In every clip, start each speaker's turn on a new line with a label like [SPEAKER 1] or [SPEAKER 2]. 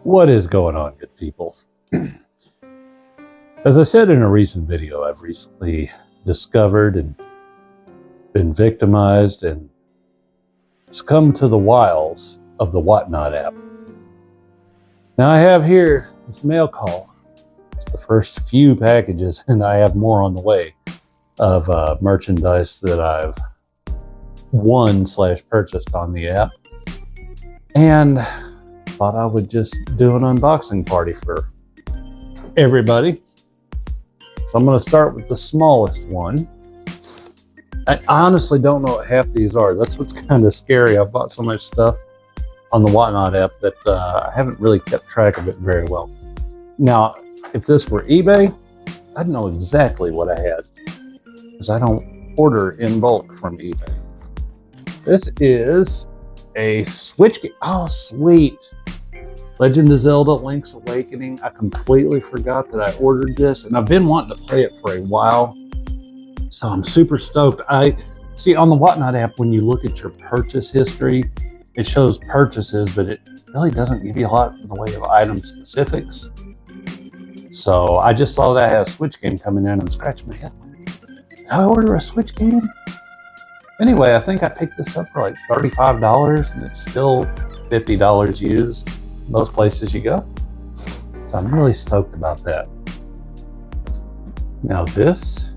[SPEAKER 1] What is going on, good people? As I said in a recent video, I've recently discovered and been victimized and succumbed to the wiles of the Whatnot app. Now I have here this mail call. It's the first few packages, and I have more on the way of merchandise that I've won/purchased on the app. And thought I would just do an unboxing party for everybody. So I'm going to start with the smallest one. I honestly don't know what half these are. That's what's kind of scary. I've bought so much stuff on the Whatnot app that I haven't really kept track of it very well. Now, if this were eBay, I'd know exactly what I had, because I don't order in bulk from eBay. This is a Switch game. Oh, sweet. Legend of Zelda Link's Awakening. I completely forgot that I ordered this, and I've been wanting to play it for a while, so I'm super stoked. I see on the Whatnot app, when you look at your purchase history, it shows purchases, but it really doesn't give you a lot in the way of item specifics. So I just saw that I had a Switch game coming in and scratched my head. Did I order a Switch game? Anyway, I think I picked this up for like $35, and it's still $50 used most places you go. So I'm really stoked about that. Now this,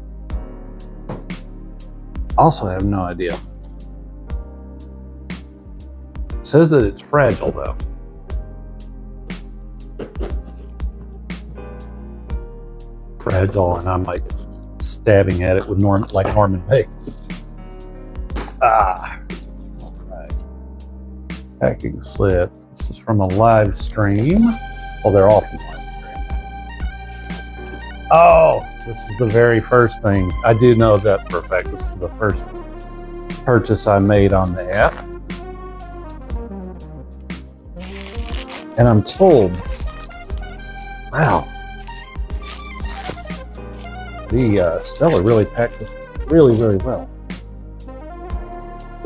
[SPEAKER 1] also I have no idea. It says that it's fragile though. Fragile, and I'm like stabbing at it with Norman Bates. All right. Packing slip. This is from a live stream. Well, they're all from live stream. Oh, this is the very first thing. I do know that for a fact. This is the first purchase I made on the app. And I'm told, wow, the seller really packed this really, really well.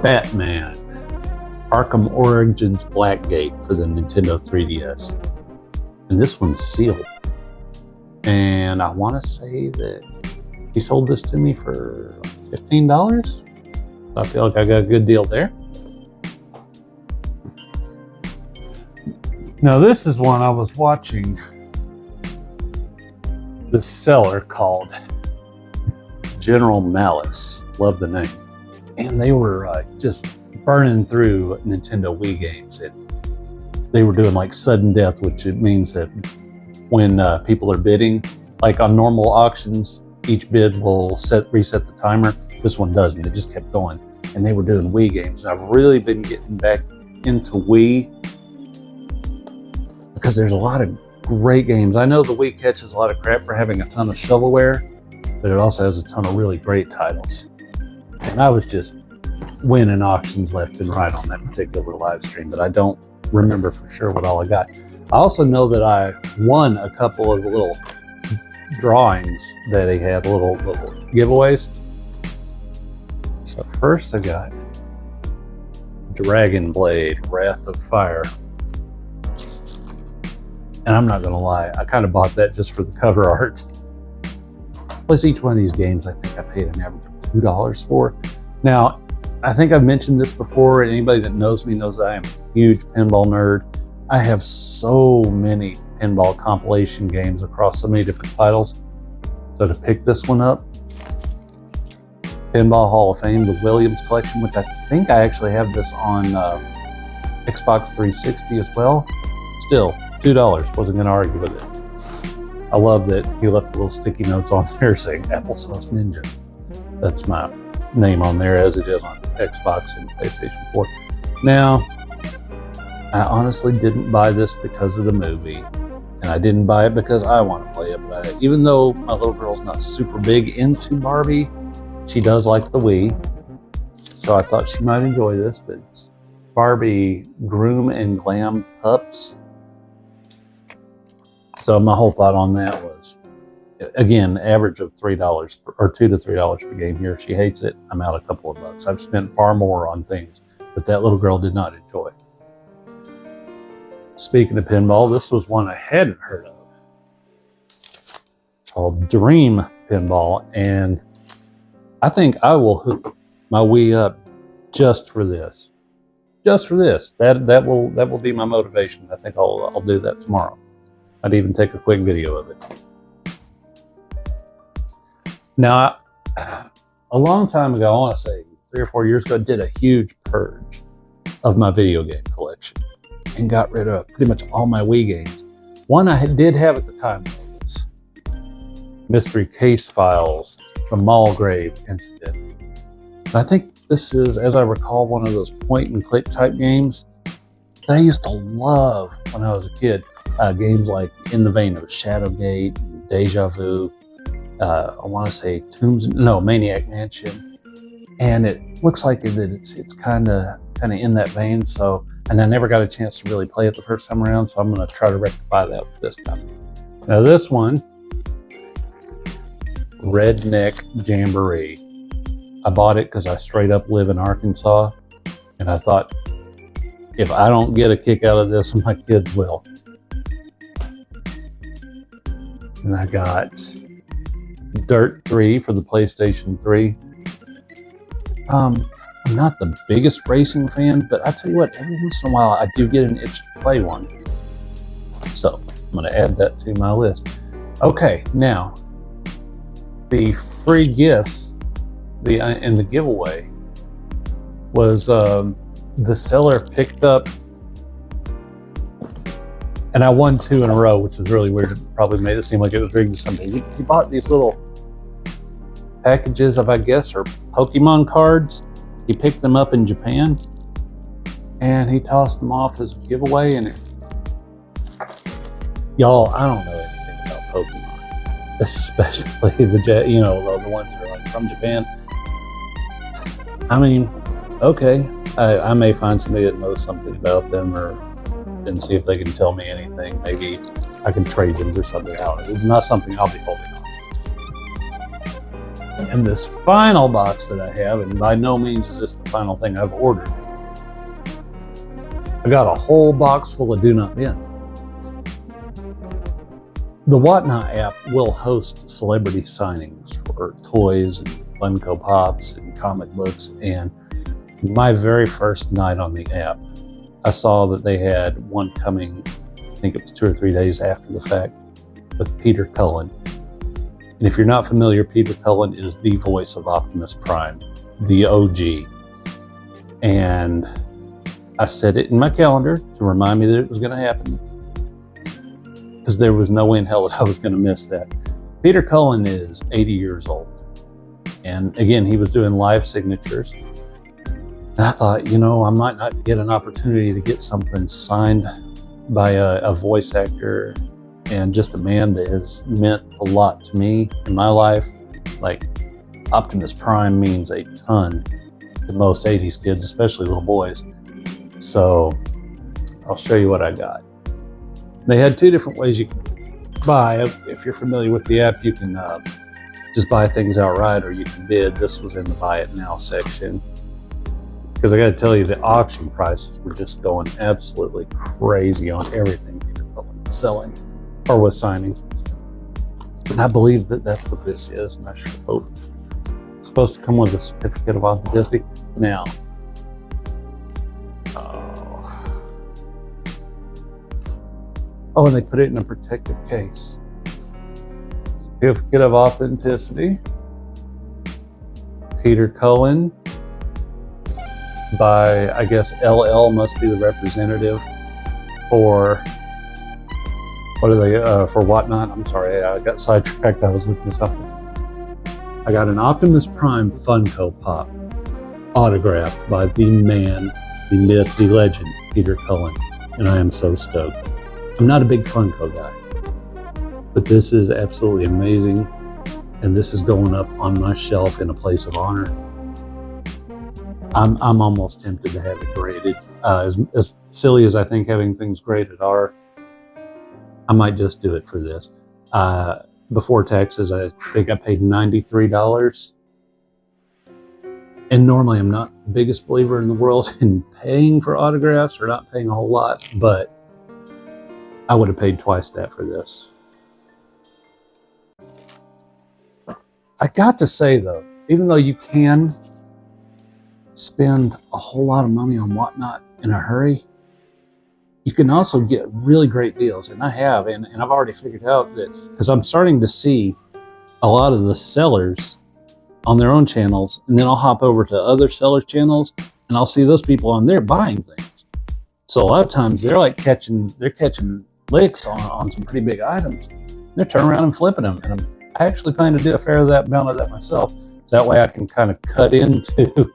[SPEAKER 1] Batman Arkham Origins Blackgate for the Nintendo 3DS. And this one's sealed. And I want to say that he sold this to me for $15. So I feel like I got a good deal there. Now this is one I was watching the seller called General Malice. Love the name. And they were just burning through Nintendo Wii games. They were doing like sudden death, which it means that when people are bidding, like on normal auctions, each bid will reset the timer. This one doesn't. It just kept going. And they were doing Wii games. And I've really been getting back into Wii because there's a lot of great games. I know the Wii catches a lot of crap for having a ton of shovelware, but it also has a ton of really great titles. And I was just winning auctions left and right on that particular live stream, but I don't remember for sure what all I got. I also know that I won a couple of little drawings that he had, little giveaways. So first I got Dragon Blade, Wrath of Fire. And I'm not gonna lie, I kind of bought that just for the cover art. Plus each one of these games I think I paid an average of $2 for. Now, I think I've mentioned this before, and anybody that knows me knows that I am a huge pinball nerd. I have so many pinball compilation games across so many different titles. So to pick this one up, Pinball Hall of Fame, the Williams Collection, which I think I actually have this on Xbox 360 as well. Still, $2, wasn't gonna argue with it. I love that he left little sticky notes on there saying Applesauce Ninja. That's my name on there, as it is on Xbox and PlayStation 4. Now, I honestly didn't buy this because of the movie, and I didn't buy it because I want to play it. But even though my little girl's not super big into Barbie, she does like the Wii, so I thought she might enjoy this. But it's Barbie Groom and Glam Pups. So my whole thought on that was, again, average of $3 or $2 to $3 per game here. If she hates it, I'm out a couple of bucks. I've spent far more on things that little girl did not enjoy. Speaking of pinball, this was one I hadn't heard of, called Dream Pinball, and I think I will hook my Wii up just for this. Just for this. That will be my motivation. I think I'll do that tomorrow. I'd even take a quick video of it. Now, a long time ago, I want to say 3 or 4 years ago, I did a huge purge of my video game collection and got rid of pretty much all my Wii games. One I did have at the time was Mystery Case Files, the Mulgrave Incident. And I think this is, as I recall, one of those point and click type games that I used to love when I was a kid. Games like in the vein of Shadowgate, Deja Vu, I want to say Maniac Mansion, and it looks like it's kind of in that vein. So, and I never got a chance to really play it the first time around, so I'm going to try to rectify that with this time. Now this one, Redneck Jamboree. I bought it because I straight up live in Arkansas, and I thought, if I don't get a kick out of this, my kids will. And I got Dirt 3 for the PlayStation 3. I'm not the biggest racing fan, but I tell you what, every once in a while I do get an itch to play one. So I'm going to add that to my list. Okay, now the free gifts in the giveaway was the seller picked up, and I won 2 in a row, which is really weird. It probably made it seem like it was rigged or something. He bought these little packages of, I guess, or Pokemon cards. He picked them up in Japan, and he tossed them off as a giveaway. And y'all, I don't know anything about Pokemon, especially the ones that are like from Japan. I mean, okay, I may find somebody that knows something about them, and see if they can tell me anything. Maybe I can trade them for something out. It's not something I'll be holding on to. And this final box that I have, and by no means is this the final thing I've ordered, I got a whole box full of Do Not Bend. The Whatnot app will host celebrity signings for toys and Funko Pops and comic books, and my very first night on the app, I saw that they had one coming, I think it was 2 or 3 days after the fact, with Peter Cullen. And if you're not familiar, Peter Cullen is the voice of Optimus Prime, the OG. And I set it in my calendar to remind me that it was going to happen, because there was no way in hell that I was going to miss that. Peter Cullen is 80 years old. And again, he was doing live signatures. And I thought, I might not get an opportunity to get something signed by a voice actor and just a man that has meant a lot to me in my life. Like, Optimus Prime means a ton to most 80s kids, especially little boys. So I'll show you what I got. They had 2 different ways you can buy. If you're familiar with the app, you can just buy things outright, or you can bid. This was in the Buy It Now section. Because I got to tell you, the auction prices were just going absolutely crazy on everything Peter Cullen was selling or was signing. And I believe that that's what this is. I'm not sure. It's supposed to come with a certificate of authenticity. Now, and they put it in a protective case. Certificate of authenticity. Peter Cullen. By, I guess, LL must be the representative for, what are they, for Whatnot? I'm sorry, I got sidetracked. I was looking this up. I got an Optimus Prime Funko Pop autographed by the man, the myth, the legend, Peter Cullen, and I am so stoked. I'm not a big Funko guy, but this is absolutely amazing, and this is going up on my shelf in a place of honor. I'm almost tempted to have it graded. As silly as I think having things graded are, I might just do it for this. Before taxes, I think I paid $93. And normally I'm not the biggest believer in the world in paying for autographs, or not paying a whole lot, but I would have paid twice that for this. I got to say though, even though you can spend a whole lot of money on Whatnot in a hurry, you can also get really great deals. And I have, and I've already figured out that, because I'm starting to see a lot of the sellers on their own channels, and then I'll hop over to other sellers' channels and I'll see those people on there buying things. So a lot of times they're catching licks on some pretty big items. They're turning around and flipping them. And I actually plan to do a fair amount of that myself. So that way I can kind of cut into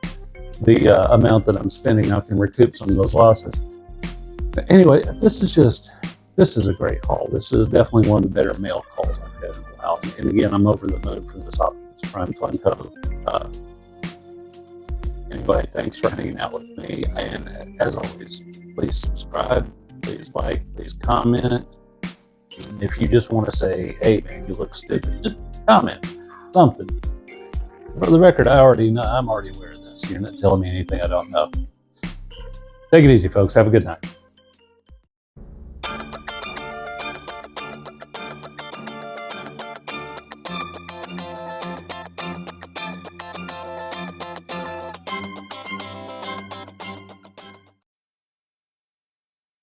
[SPEAKER 1] the amount that I'm spending. I can recoup some of those losses. But anyway, this is a great haul. This is definitely one of the better mail calls I've had in a while. And again, I'm over the moon for this Optimus Prime Fun code. Anyway, thanks for hanging out with me. And as always, please subscribe, please like, please comment. If you just want to say, hey man, you look stupid, just comment something. For the record, I'm already aware of this. You're not telling me anything I don't know. Take it easy, folks. Have a good night.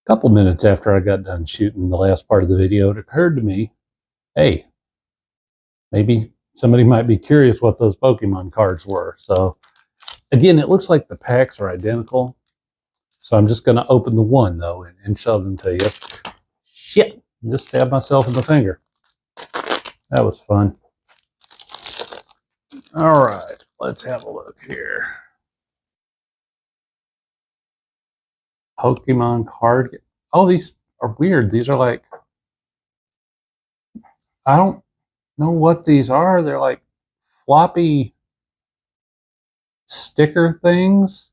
[SPEAKER 1] A couple minutes after I got done shooting the last part of the video, it occurred to me, hey, maybe somebody might be curious what those Pokemon cards were. So again, it looks like the packs are identical. So I'm just going to open the one though and show them to you. Shit, just stabbed myself in the finger. That was fun. All right, let's have a look here. Pokemon card. Oh, these are weird. These are like, I don't know what these are. They're like floppy sticker things.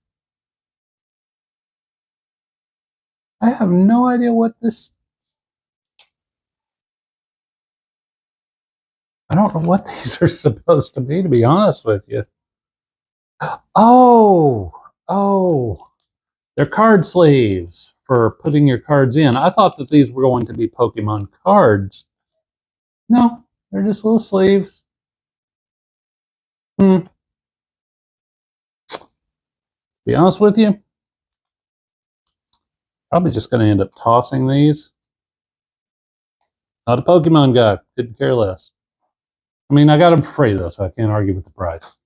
[SPEAKER 1] I have no idea what this. I don't know what these are supposed to be honest with you. Oh, they're card sleeves for putting your cards in. I thought that these were going to be Pokemon cards. No, they're just little sleeves. Be honest with you, probably just going to end up tossing these. Not a Pokemon guy. Couldn't care less. I mean, I got them for free though, so I can't argue with the price.